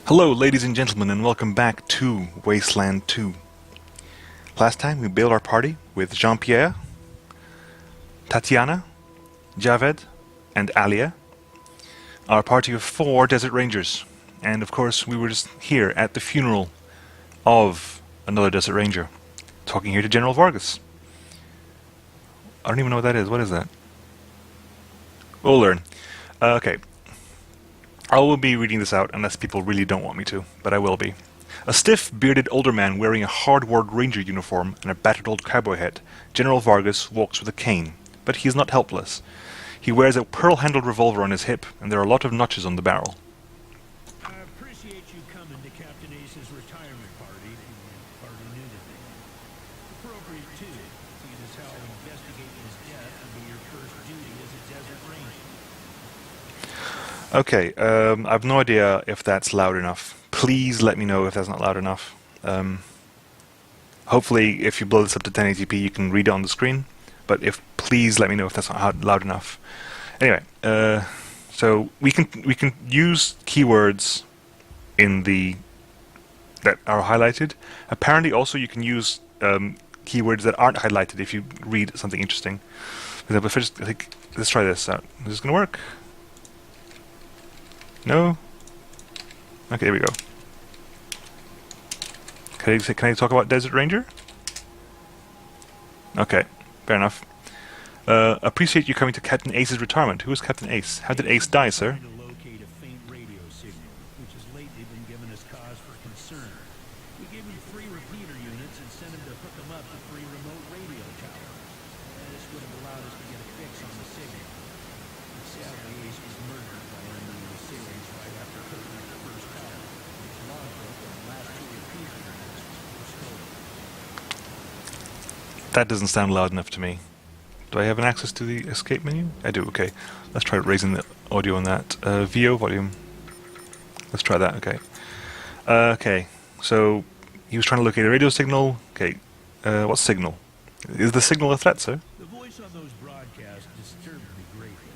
Hello, ladies and gentlemen, and welcome back to Wasteland 2. Last time we built our party with Jean-Pierre, Tatiana, Javed, and Alia. Our party of 4 desert rangers. And of course, we were just here at the funeral of another desert ranger, talking here to General Vargas. I don't even know what that is. What is that? We'll learn. Okay. I will be reading this out unless people really don't want me to, but I will be. A stiff, bearded older man wearing a hard-worked ranger uniform and a battered old cowboy hat, General Vargas walks with a cane, but he is not helpless. He wears a pearl-handled revolver on his hip, and there are a lot of notches on the barrel. I appreciate you coming to Captain Ace's retirement party. Hardly new to me. Appropriate too, seeing as how investigating his death will be your first duty as a desert ranger. Okay, I have no idea if that's loud enough. Please let me know if that's not loud enough. Hopefully, if you blow this up to 1080p, you can read it on the screen. But please let me know if that's not loud enough. Anyway, so we can use keywords in that are highlighted. Apparently, also you can use keywords that aren't highlighted if you read something interesting. For example, if I just let's try this out. Is this gonna work? No? Okay, here we go. Can I talk about Desert Ranger? Okay, fair enough. Appreciate you coming to Captain Ace's retirement. Who is Captain Ace? How did Ace die, sir? To locate a faint radio signal, which has lately been giving us cause for concern. We gave him 3 repeater units and sent him to hook them up to 3 remote radio towers. This would have allowed us to get a fix on the signal. But sadly, Ace was murdered by enemy assailants right after hooking up the first tower. His logbook and the last 2 repeater units were stolen. That doesn't sound loud enough to me. Do I have an access to the escape menu? I do, okay. Let's try raising the audio on that. VO volume. Let's try that, okay. Okay, so he was trying to locate a radio signal. Okay, what signal? Is the signal a threat, sir? The voice on those broadcasts disturbed me greatly.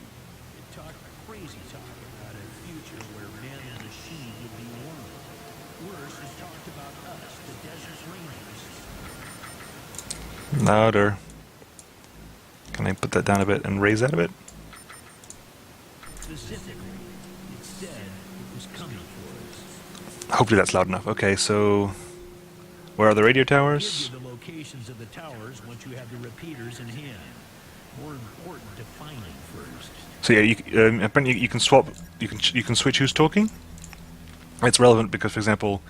It talked crazy talk about a future where man and machine would be one. Worse, it talked about us, the Desert Rangers. Louder. Can I put that down a bit and raise that a bit? Specifically, it said it was coming for us. Hopefully that's loud enough. Okay, so where are the radio towers? Give you the locations of the towers once you have the repeaters in hand. More important, define them first. So yeah, apparently you can swap. You can switch who's talking. It's relevant because, for example,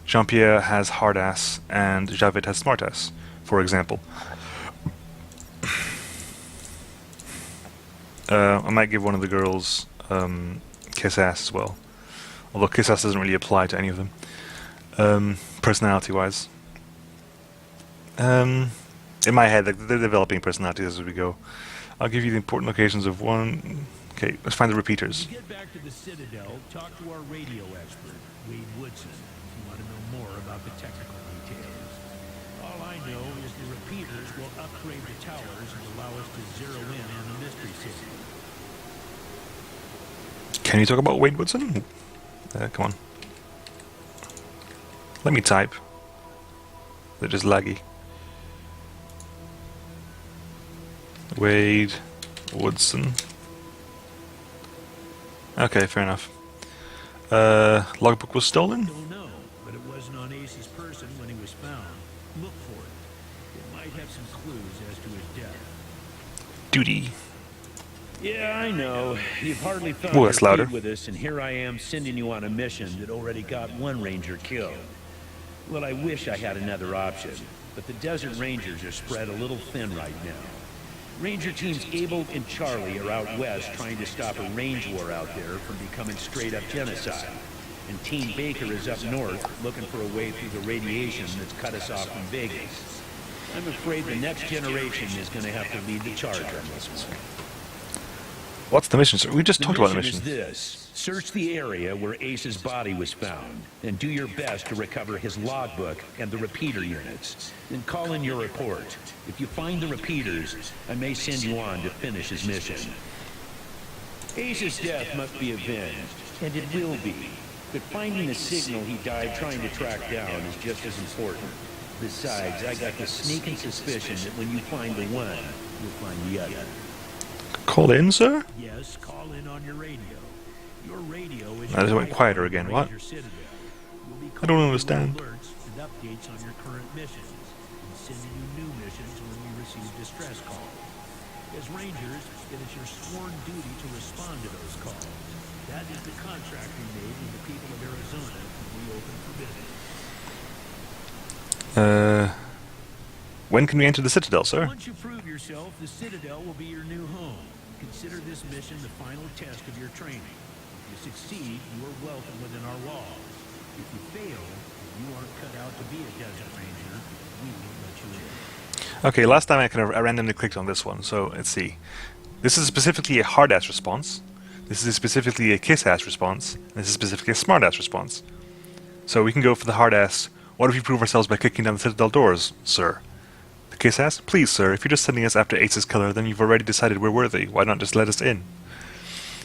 Jean-Pierre has hard ass and Javed has smart ass, for example. I might give one of the girls kiss ass as well, although kiss ass doesn't really apply to any of them, personality-wise. In my head, they're developing personalities as we go. I'll give you the important locations of one. Okay, let's find the repeaters. When you get back to the Citadel, talk to our radio expert, Wade Woodson, if you want to know more about the technical details. All I know is the repeaters will upgrade the towers and allow us to zero in on the mystery signal. Can you talk about Wade Woodson? Come on. Let me type. They're just laggy. Wade Woodson. Okay, fair enough. Logbook was stolen? Don't know, but it wasn't on Ace's person when he was found. Look for it. It might have some clues as to his death. Duty. Yeah, I know. You've hardly found Ooh, your that's louder. feet with us, and here I am sending you on a mission that already got 1 ranger killed. Well, I wish I had another option, but the Desert Rangers are spread a little thin right now. Ranger teams Abel and Charlie are out west trying to stop a range war out there from becoming straight-up genocide. And Team Baker is up north looking for a way through the radiation that's cut us off from Vegas. I'm afraid the next generation is going to have to lead the charge on this one. What's the mission, sir? We just talked about the mission. Is this. Search the area where Ace's body was found, and do your best to recover his logbook and the repeater units. Then call in your report. If you find the repeaters, I may send you on to finish his mission. Ace's death must be avenged, and it will be. But finding the signal he died trying to track down is just as important. Besides, I got the sneaking suspicion that when you find the one, you'll find the other. Call in, sir? Yes, call in on your radio. Your radio is That just went quieter again. What? I don't understand. Alerts and updates on your current missions, and sending you new missions when we receive distress calls. As Rangers, it is your sworn duty to respond to those calls. That is the contract we made with the people of Arizona when we opened for business. When can we enter the Citadel, sir? Once you prove yourself, the Citadel will be your new home. Consider this mission the final test of your training. If you succeed, you are welcome within our walls. If you fail, if you aren't cut out to be a Desert Ranger, we won't let you in. Okay, last time I randomly clicked on this one, so let's see. This is specifically a hard-ass response. This is specifically a kiss-ass response. And this is specifically a smart-ass response. So we can go for the hard-ass. What if we prove ourselves by kicking down the Citadel doors, sir? The kiss-ass? Please, sir, if you're just sending us after Ace's killer, then you've already decided we're worthy. Why not just let us in?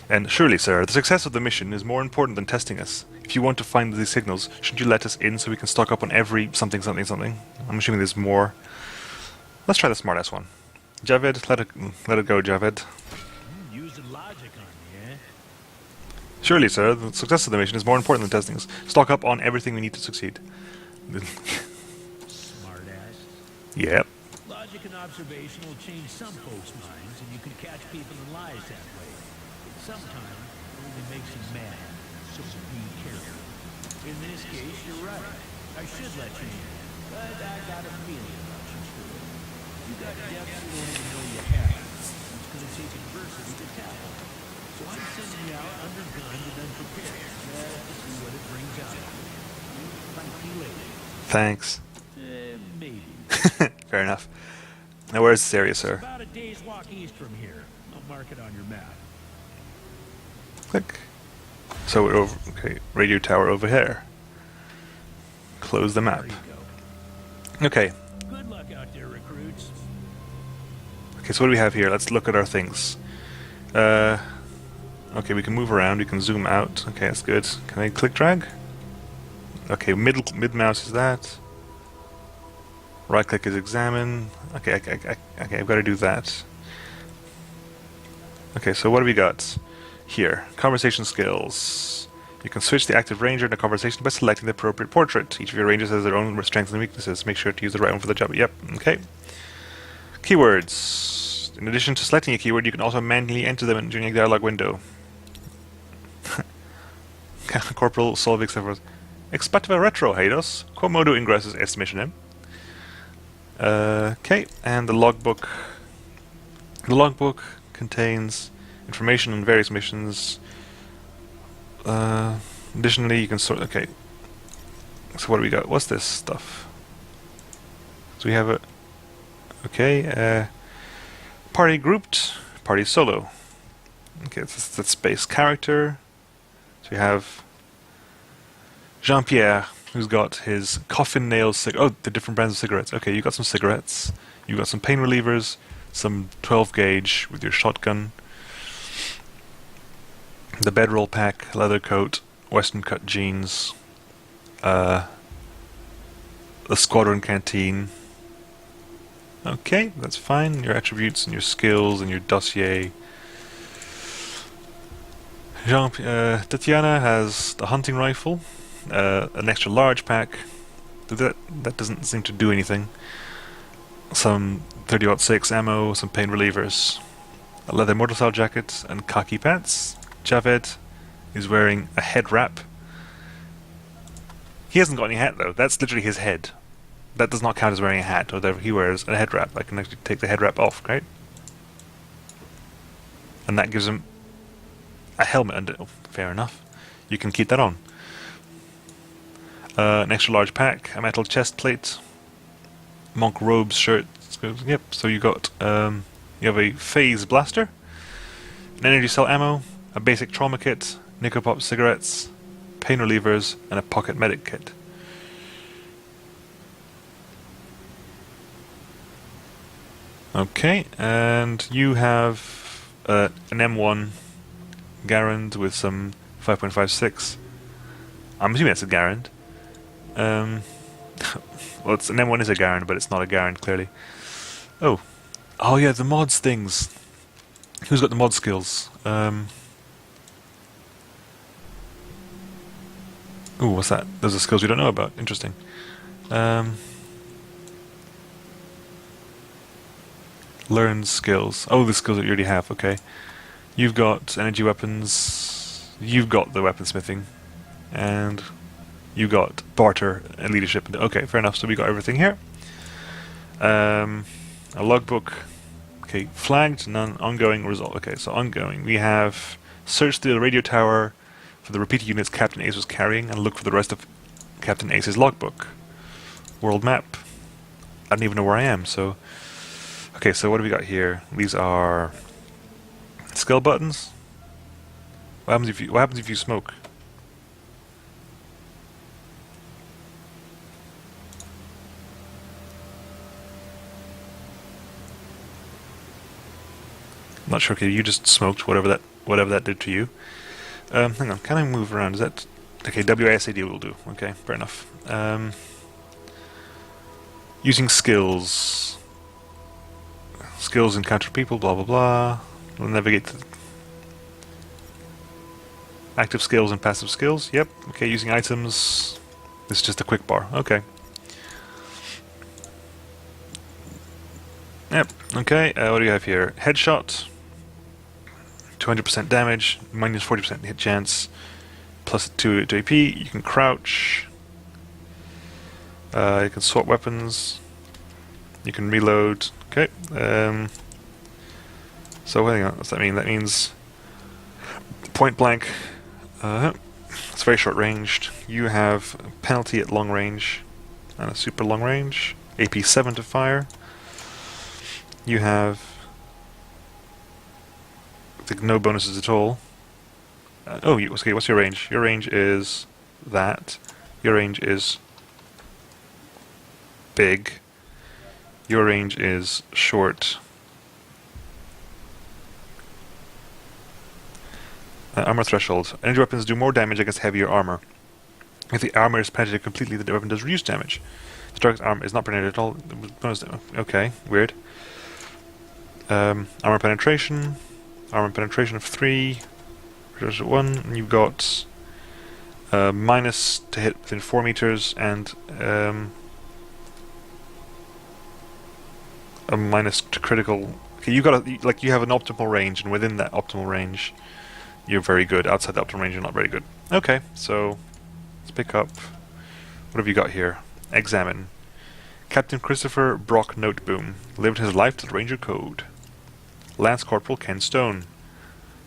And surely, sir, the success of the mission is more important than testing us. If you want to find these signals, shouldn't you let us in so we can stock up on every something, something, something? I'm assuming there's more. Let's try the smartass one. Javed, let it go, Javed. Using logic on me, eh? Surely, sir, the success of the mission is more important than testing us. Stock up on everything we need to succeed. Smart ass. Yep. Logic and observation will change some folks' minds, and you can catch people in lies that way. But sometimes it only makes them mad, so be careful. In this case, you're right. I should let you in, but I got a feeling about you still. You got depths you don't even know you have. It's going to take adversity to tackle. So I'm sending you out undergunned and unprepared, just to see what it brings out of you. Thank you later. Thanks. Maybe. Fair enough. Now where's this area, sir? About a day's walk east from here. I'll mark it on your map. Click. So we're over. Okay, radio tower over here. Close the map. There you go. Okay. Good luck out there, recruits. Okay, so what do we have here? Let's look at our things. Okay, we can move around. We can zoom out. Okay, that's good. Can I click drag? Okay, mid mouse is that. Right click is examine. Okay, okay, I've got to do that. Okay, so what do we got here? Conversation skills. You can switch the active ranger in a conversation by selecting the appropriate portrait. Each of your rangers has their own strengths and weaknesses. Make sure to use the right one for the job. Yep, okay. Keywords. In addition to selecting a keyword, you can also manually enter them during a dialog window. Corporal Solvik says, Expectiva retro, Heidos. Quomodo ingresses estimation. Okay, and the logbook. The logbook contains information on various missions. Additionally, you can sort. Okay, so what do we got? What's this stuff? So we have a. Okay, party grouped, party solo. Okay, that's base character. So we have Jean-Pierre, who's got his coffin nail the different brands of cigarettes. Okay, you got some cigarettes, you got some pain relievers, some 12 gauge with your shotgun, the bedroll pack, leather coat, western cut jeans, the squadron canteen. Okay, that's fine. Your attributes and your skills and your dossier. Tatiana has the hunting rifle, an extra large pack. That doesn't seem to do anything. Some 30-06 ammo, some pain relievers, a leather motorcycle jacket, and khaki pants. Javed is wearing a head wrap. He hasn't got any hat though. That's literally his head. That does not count as wearing a hat, or he wears a head wrap. I can actually take the head wrap off, right? And that gives him a helmet under. Oh, fair enough. You can keep that on. An extra large pack, a metal chest plate, monk robes, shirt. Yep. So you got you have a phase blaster, an energy cell ammo, a basic trauma kit, Nicopop cigarettes, pain relievers, and a pocket medic kit. Okay, and you have an M1 Garand with some 5.56, I'm assuming it's a Garand. Well, it's, an M1 is a Garand, but it's not a Garand, clearly. Oh. Oh yeah, the mods things. Who's got the mod skills? Ooh, what's that? Those are skills we don't know about. Interesting. Learn skills. Oh, the skills that you already have, okay. You've got energy weapons, you've got the weaponsmithing, and you got barter and leadership. Okay, fair enough, so we got everything here. A logbook. Okay, flagged, none, ongoing, result. Okay, so ongoing. We have searched the radio tower for the repeated units Captain Ace was carrying and look for the rest of Captain Ace's logbook. World map. I don't even know where I am, so... Okay, so what do we got here? These are... skill buttons? What happens if you smoke? I'm not sure. Okay, you just smoked whatever that did to you. Hang on, can I move around? Is that okay? WASD will do. Okay, fair enough. Using skills. Skills encounter people. Blah blah blah. We'll navigate to active skills and passive skills. Yep. Okay, using items. This is just a quick bar. Okay. Yep. Okay. What do we have here? Headshot. 200% damage, minus 40% hit chance, plus 2 to AP. You can crouch. You can swap weapons. You can reload. Okay. So hang on, what's that mean? That means point blank. It's very short ranged. You have a penalty at long range and a super long range. AP 7 to fire. You have no bonuses at all. Okay, what's your range? Your range is that. Your range is big. Your range is short. Armor threshold. Energy weapons do more damage against heavier armor. If the armor is penetrated completely, the weapon does reduce damage. The target's armor is not penetrated at all. Bonus damage. Okay, weird. Armor penetration. Armor penetration of 3, reduction of 1, and you've got minus to hit within 4 meters and a minus to critical. Okay, you have an optimal range, and within that optimal range, you're very good. Outside the optimal range, you're not very good. Okay, so let's pick up. What have you got here? Examine. Captain Christopher Brock Noteboom lived his life to the Ranger Code. Lance Corporal Ken Stone.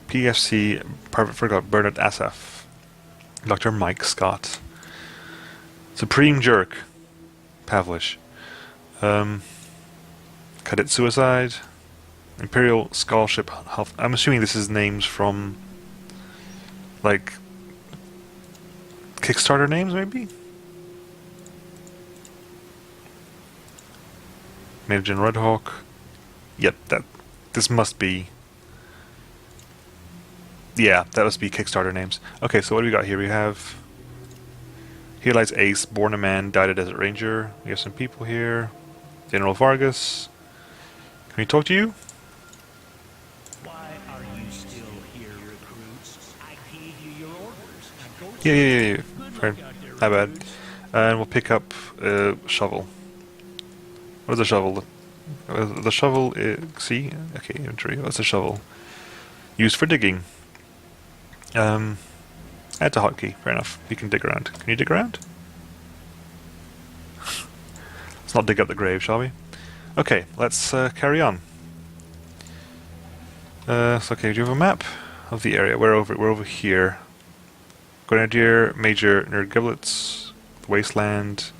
PFC Private Frigate Bernard Asaf. Dr. Mike Scott. Supreme Jerk Pavlish. Cadet Suicide. Imperial Scholarship Health. I'm assuming this is names from like Kickstarter names, maybe? Major General Red Hawk. Yep, this must be... Yeah, that must be Kickstarter names. Okay, so what do we got here? We have... Here lies Ace, born a man, died a desert ranger. We have some people here. General Vargas. Can we talk to you? Why are you still here, recruits? I gave you your orders. Now go Yeah. Good Fair. luck out there, My bad. recruits. And we'll pick up a shovel. What is a shovel? The shovel is... See? Okay, inventory. What's a shovel? Used for digging. Add to hotkey. Fair enough. You can dig around. Can you dig around? Let's not dig up the grave, shall we? Okay, let's carry on. So okay, do you have a map of the area? We're over here. Grenadier, Major Nerd Giblets, Wasteland,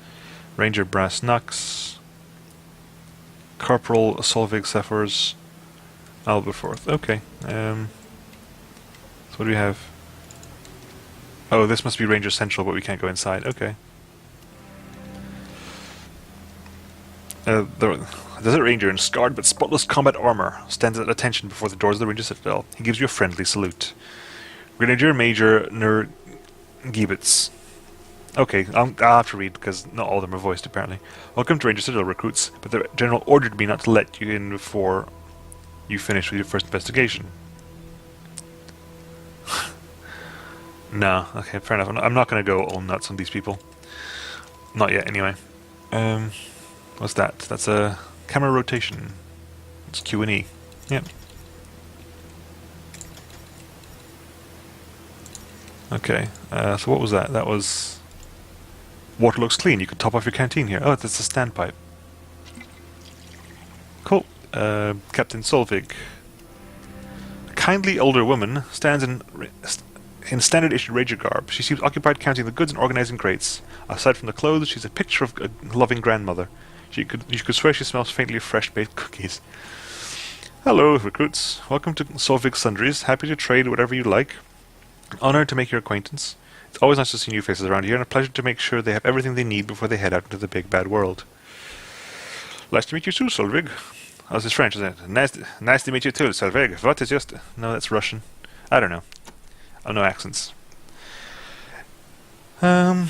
Ranger Brass Knucks, Corporal Solvig Cephors, Alberforth. Okay. So what do we have? Oh, this must be Ranger Central, but we can't go inside. Okay. The Desert Ranger in scarred but spotless combat armor stands at attention before the doors of the Ranger Citadel. He gives you a friendly salute. Grenadier Major Ner Giebitz. Okay, I'll have to read because not all of them are voiced apparently. Welcome to Ranger Citadel, recruits, but the general ordered me not to let you in before you finish with your first investigation. No, okay, fair enough. I'm not going to go all nuts on these people. Not yet, anyway. What's that? That's a camera rotation. It's Q and E. Yep. Okay, so what was that? That was... Water looks clean. You can top off your canteen here. Oh, that's a standpipe. Cool. Captain Solvig. A kindly older woman stands in standard issue Ranger garb. She seems occupied counting the goods and organizing crates. Aside from the clothes, she's a picture of a loving grandmother. You could swear she smells faintly of fresh baked cookies. Hello, recruits. Welcome to Solvig Sundries. Happy to trade whatever you like. Honored to make your acquaintance. It's always nice to see new faces around here, and a pleasure to make sure they have everything they need before they head out into the big bad world. Nice to meet you too, Solvig. Oh, this is French, isn't it? Nice to meet you too, Solvig. What is just... No, that's Russian. I don't know. Oh, no accents. Okay,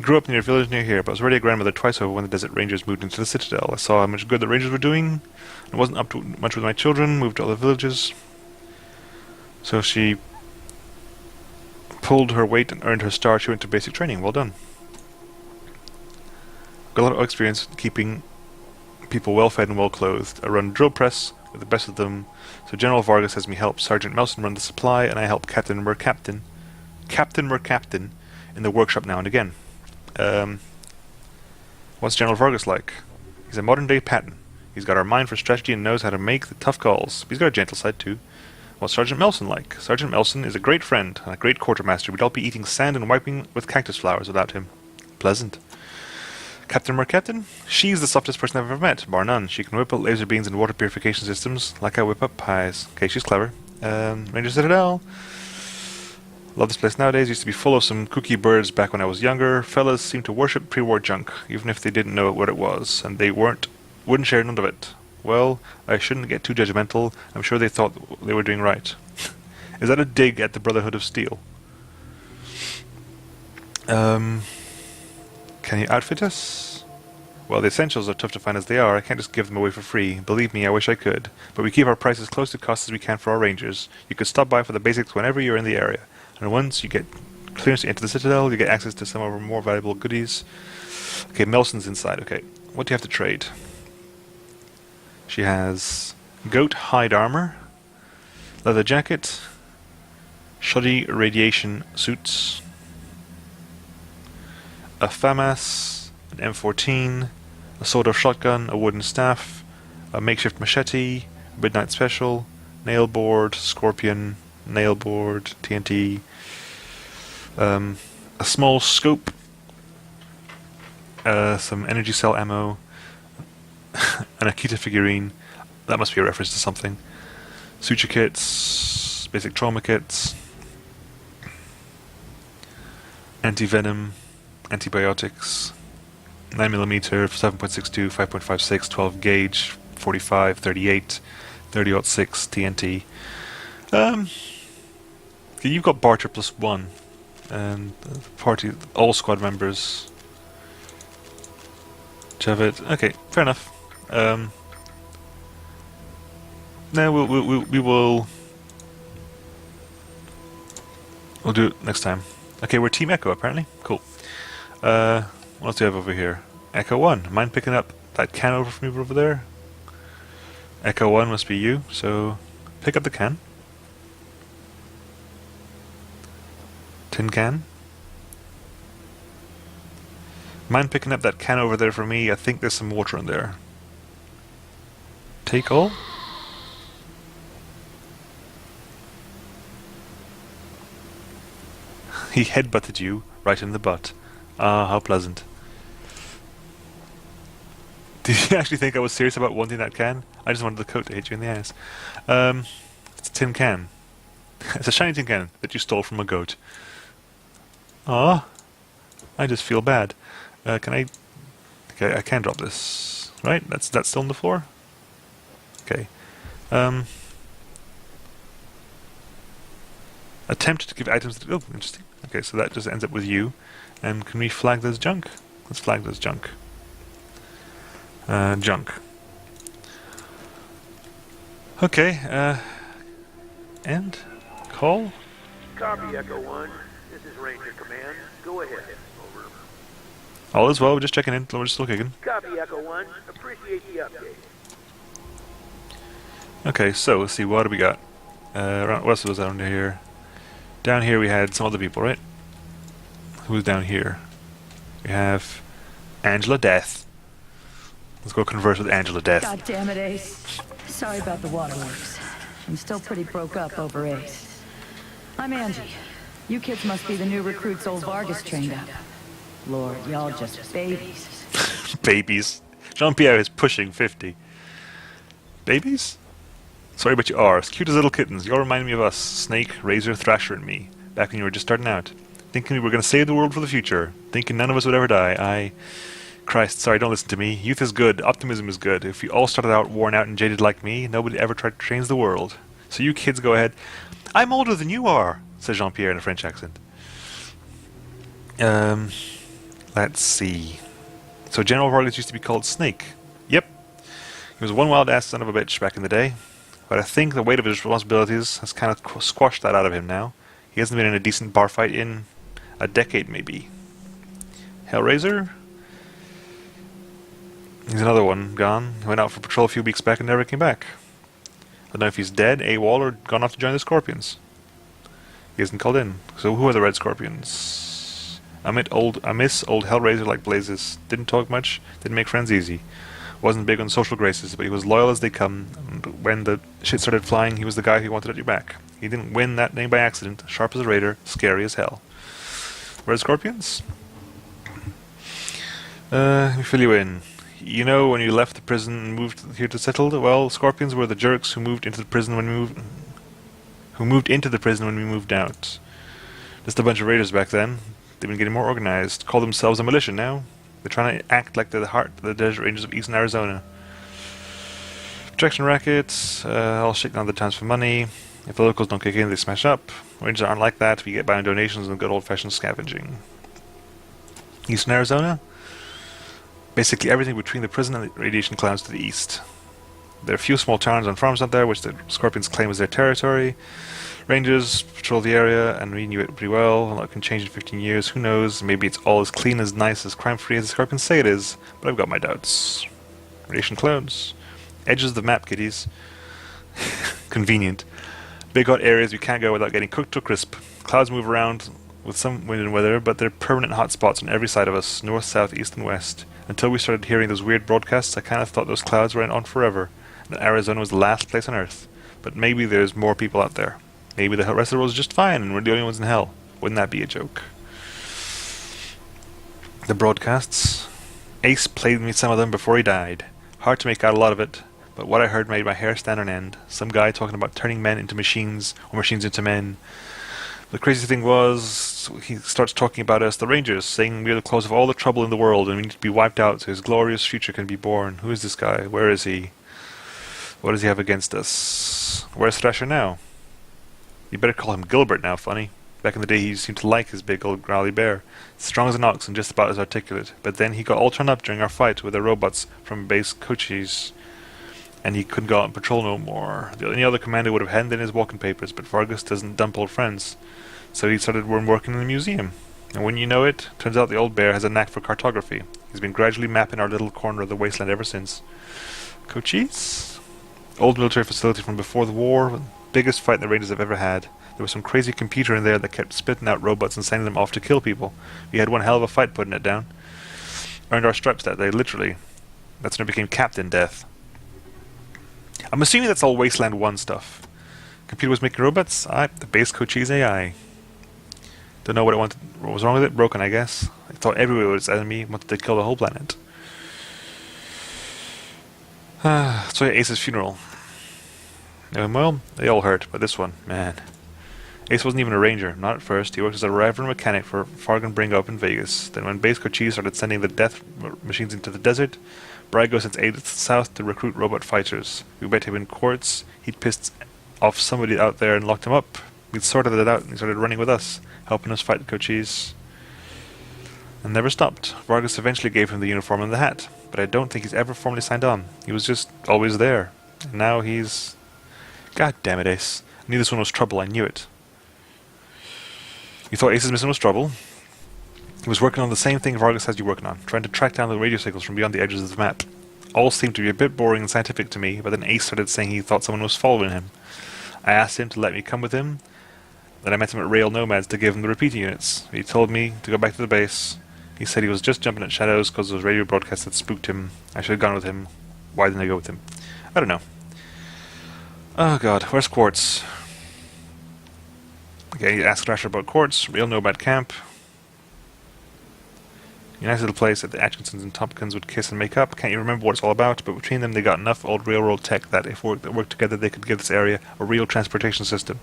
grew up near a village near here, but was already a grandmother twice over when the Desert Rangers moved into the Citadel. I saw how much good the Rangers were doing. I wasn't up to much with my children, moved to other villages. So she pulled her weight and earned her star. She went to basic training. Well done. Got a lot of experience keeping people well fed and well clothed. I run drill press with the best of them. So General Vargas has me help Sergeant Melson run the supply, and I help Captain Mercaptain in the workshop now and again. What's General Vargas like? He's a modern day Patton. He's got our mind for strategy and knows how to make the tough calls. He's got a gentle side too. What's Sergeant Melson like? Sergeant Melson is a great friend and a great quartermaster. We'd all be eating sand and wiping with cactus flowers without him. Pleasant. Captain Mercaptain? She's the softest person I've ever met, bar none. She can whip up laser beams and water purification systems like I whip up pies. Okay, she's clever. Ranger Citadel. Love this place nowadays. Used to be full of some kooky birds back when I was younger. Fellas seem to worship pre-war junk, even if they didn't know what it was, and they wouldn't share none of it. Well, I shouldn't get too judgmental. I'm sure they thought they were doing right. Is that a dig at the Brotherhood of Steel? Can you outfit us? Well, the essentials are tough to find as they are. I can't just give them away for free. Believe me, I wish I could. But we keep our prices close to cost as we can for our rangers. You could stop by for the basics whenever you're in the area. And once you get clearance to enter the Citadel, you get access to some of our more valuable goodies. Okay, Melson's inside. Okay, what do you have to trade? She has goat hide armor, leather jacket, shoddy radiation suits, a FAMAS, an M14, a sawed-off shotgun, a wooden staff, a makeshift machete, midnight special, nail board, scorpion, nail board, TNT, a small scope, some energy cell ammo, an Akita figurine. That must be a reference to something. Suture kits, basic trauma kits, anti-venom, antibiotics, 9mm, 7.62, 5.56, 12 gauge, 45, 38, 30-06 TNT. Okay, you've got barter +1, and the party, all squad members. Javid. Okay, fair enough. No, we'll do it next time. Okay, we're Team Echo apparently. Cool. What else do we have over here? Echo 1. Mind picking up that can over from you over there? Echo 1 must be you, so pick up the can. Tin can. Mind picking up that can over there for me? I think there's some water in there. Take all? He headbutted you right in the butt. Ah, how pleasant. Did you actually think I was serious about wanting that can? I just wanted the coat to hit you in the ass. It's a tin can. It's a shiny tin can that you stole from a goat. Ah, I just feel bad. Can I... Okay, I can drop this. Right? That's still on the floor? Okay. Attempt to give items to... Oh, interesting. Okay, so that just ends up with you. And can we flag this junk? Let's flag this junk. Junk. Okay, and call? Copy, Echo 1. This is Ranger Command. Go ahead. Over. All is well, we're just checking in. We're just still kicking. Copy, Echo 1. Appreciate the update. Okay, so let's see, what do we got? What else was down here? Down here we had some other people, right? Who's down here? We have Angela Deth. Let's go converse with Angela Deth. God damn it, Ace. Sorry about the waterworks. I'm still pretty broke up over Ace. I'm Angie. You kids must be the new recruits old Vargas trained up. Lord, y'all just babies. Babies. Jean-Pierre is pushing 50. Babies? Sorry, but you are. As cute as little kittens. You all remind me of us. Snake, Razor, Thrasher, and me. Back when you were just starting out. Thinking we were going to save the world for the future. Thinking none of us would ever die. Christ, sorry, don't listen to me. Youth is good. Optimism is good. If we all started out worn out and jaded like me, nobody ever tried to change the world. So you kids go ahead. I'm older than you are, says Jean-Pierre in a French accent. Let's see. So General Vargas used to be called Snake. Yep. He was one wild-ass son of a bitch back in the day. But I think the weight of his responsibilities has kind of squashed that out of him now. He hasn't been in a decent bar fight in a decade, maybe. Hellraiser? He's another one, gone. He went out for patrol a few weeks back and never came back. I don't know if he's dead, AWOL, or gone off to join the Scorpions. He hasn't called in. So who are the Red Scorpions? I miss old Hellraiser like blazes. Didn't talk much, didn't make friends easy. Wasn't big on social graces, but he was loyal as they come, and when the shit started flying, he was the guy who wanted at your back. He didn't win that name by accident, sharp as a raider, scary as hell. Red Scorpions? Let me fill you in. You know, when you left the prison and moved here to settle, well, Scorpions were the jerks who moved into the prison when we moved out. Just a bunch of raiders back then. They've been getting more organized. Call themselves a militia now. They're trying to act like they're the heart of the desert ranges of eastern Arizona. Protection rackets, all shaking on the times for money. If the locals don't kick in, they smash up. Rangers aren't like that. We get by on donations and good old-fashioned scavenging. Eastern Arizona? Basically everything between the prison and the radiation clouds to the east. There are a few small towns and farms out there which the Scorpions claim as their territory. Rangers patrol the area, and we knew it pretty well. A lot can change in 15 years, who knows? Maybe it's all as clean, as nice, as crime-free as the Scorpions say it is, but I've got my doubts. Radiation clouds. Edges of the map, kiddies. Convenient. Big hot areas we can't go without getting cooked to crisp. Clouds move around with some wind and weather, but they're permanent hot spots on every side of us, north, south, east, and west. Until we started hearing those weird broadcasts, I kind of thought those clouds went on forever, and that Arizona was the last place on Earth. But maybe there's more people out there. Maybe the rest of the world is just fine, and we're the only ones in hell. Wouldn't that be a joke? The broadcasts. Ace played me some of them before he died. Hard to make out a lot of it, but what I heard made my hair stand on end. Some guy talking about turning men into machines, or machines into men. The crazy thing was, he starts talking about us, the Rangers, saying we're the cause of all the trouble in the world and we need to be wiped out so his glorious future can be born. Who is this guy? Where is he? What does he have against us? Where's Thrasher now? You better call him Gilbert now, funny. Back in the day he seemed to like his big old growly bear. Strong as an ox and just about as articulate. But then he got all turned up during our fight with the robots from base coaches, and he couldn't go out on patrol no more. Any other commander would have handed in his walking papers, but Vargas doesn't dump old friends. So he started working in the museum. And when you know it, turns out the old bear has a knack for cartography. He's been gradually mapping our little corner of the wasteland ever since. Cochise? Old military facility from before the war. Biggest fight the Rangers have ever had. There was some crazy computer in there that kept spitting out robots and sending them off to kill people. We had one hell of a fight putting it down. Earned our stripes that day, literally. That's when I became Captain Deth. I'm assuming that's all Wasteland 1 stuff. Computer was making robots? The base Cochise AI. Don't know what was wrong with it. Broken, I guess. I thought everywhere was enemy wanted to kill the whole planet. So yeah, Ace's funeral. Well, they all hurt, but this one, man. Ace wasn't even a ranger, not at first. He worked as a reverend mechanic for Fargan Bring up in Vegas. Then when Base Cochise started sending the death machines into the desert, Brago sent aides south to recruit robot fighters. We bet him in courts. He'd pissed off somebody out there and locked him up. We'd sorted it out and he started running with us, helping us fight the Cochise. And never stopped. Vargas eventually gave him the uniform and the hat, but I don't think he's ever formally signed on. He was just always there. And now he's... God damn it, Ace. I knew this one was trouble, I knew it. You thought Ace's mission was trouble? He was working on the same thing Vargas has you working on, trying to track down the radio signals from beyond the edges of the map. All seemed to be a bit boring and scientific to me, but then Ace started saying he thought someone was following him. I asked him to let me come with him. Then I met him at Rail Nomads to give him the repeater units. He told me to go back to the base. He said he was just jumping at shadows because those radio broadcasts had spooked him. I should have gone with him. Why didn't I go with him? I don't know. Oh god, where's Quartz? Okay, ask Thrasher about Quartz. Rail Nomad Camp. Nice little place that the Atkinsons and Tompkins would kiss and make up. Can't you remember what it's all about? But between them they got enough old railroad tech that if that worked together they could give this area a real transportation system.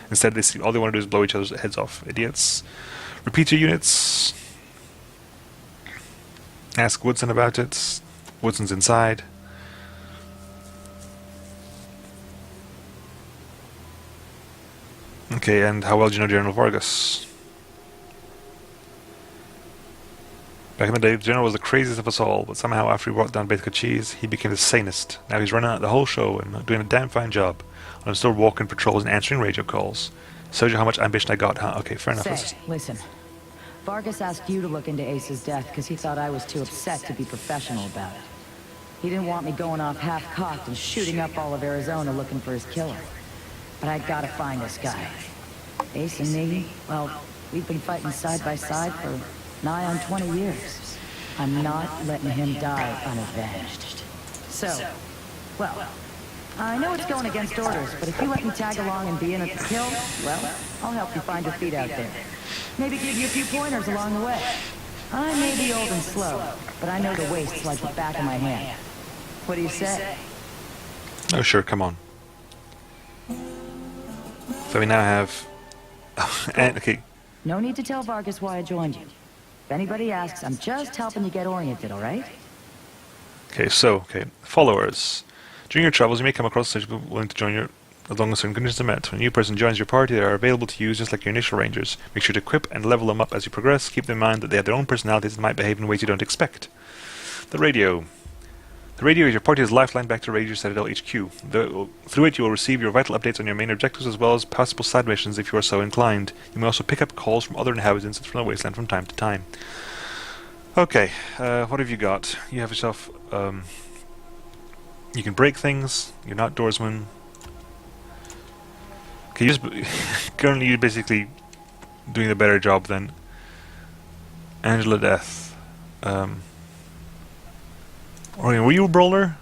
Instead all they want to do is blow each other's heads off. Idiots. Repeater units. Ask Woodson about it. Woodson's inside. Okay, and how well do you know General Vargas? Back in the day, the General was the craziest of us all, but somehow after he brought down Beth Cheese, he became the sanest. Now he's running out the whole show and doing a damn fine job. And I'm still walking patrols and answering radio calls. Shows you how much ambition I got, huh? Okay, fair enough. Say, listen. Vargas asked you to look into Ace's death because he thought I was too upset to be professional about it. He didn't want me going off half-cocked and shooting up all of Arizona looking for his killer. But I gotta find this guy. Ace and me, well, we've been fighting side by side for nigh on 20 years. I'm not letting him die unavenged. So, well, I know it's going against orders, but if you let me tag along and be in at the kill, well, I'll help you find your feet out there. Maybe give you a few pointers along the way. I may be old and slow, but I know the wastes like the back of my hand. What do you say? Oh sure, come on. So we now have... and, okay. No need to tell Vargas why I joined you. If anybody asks, I'm just helping you get oriented, alright? Okay, followers. During your travels, you may come across such people willing to join you as long as certain conditions are met. When a new person joins your party, they are available to use just like your initial rangers. Make sure to equip and level them up as you progress. Keep in mind that they have their own personalities and might behave in ways you don't expect. The radio. The radio is your party's lifeline back to Ranger Citadel HQ. Through it you will receive your vital updates on your main objectives as well as possible side missions if you are so inclined. You may also pick up calls from other inhabitants from the Wasteland from time to time. Okay, what have you got? You have yourself... you can break things, you're not outdoorsman. Okay, currently you're basically doing a better job than Angela Deth. Were you a brawler?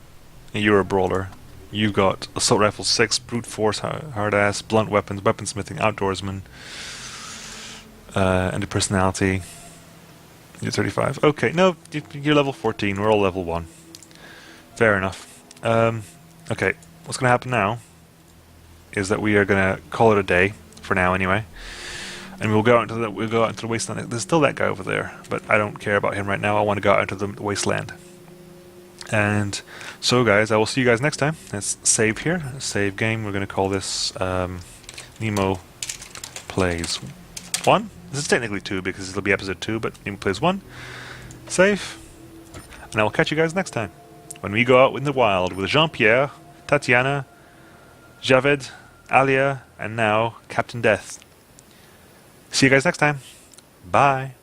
Yeah, you were a brawler. You've got Assault Rifle 6, Brute Force, Hard Ass, Blunt Weapons, Weaponsmithing, Outdoorsman, and a personality. You're 35. Okay, no, you're level 14. We're all level 1. Fair enough. Okay, what's going to happen now is that we are going to call it a day, for now anyway. And we'll go out into the wasteland. There's still that guy over there, but I don't care about him right now. I want to go out into the wasteland. And so guys, I will see you guys next time. Let's save here. Save game. We're going to call this Nemo Plays 1. This is technically 2 because it'll be episode 2, but Nemo Plays 1. Save. And I will catch you guys next time when we go out in the wild with Jean-Pierre, Tatiana, Javed, Alia, and now Captain Deth. See you guys next time. Bye.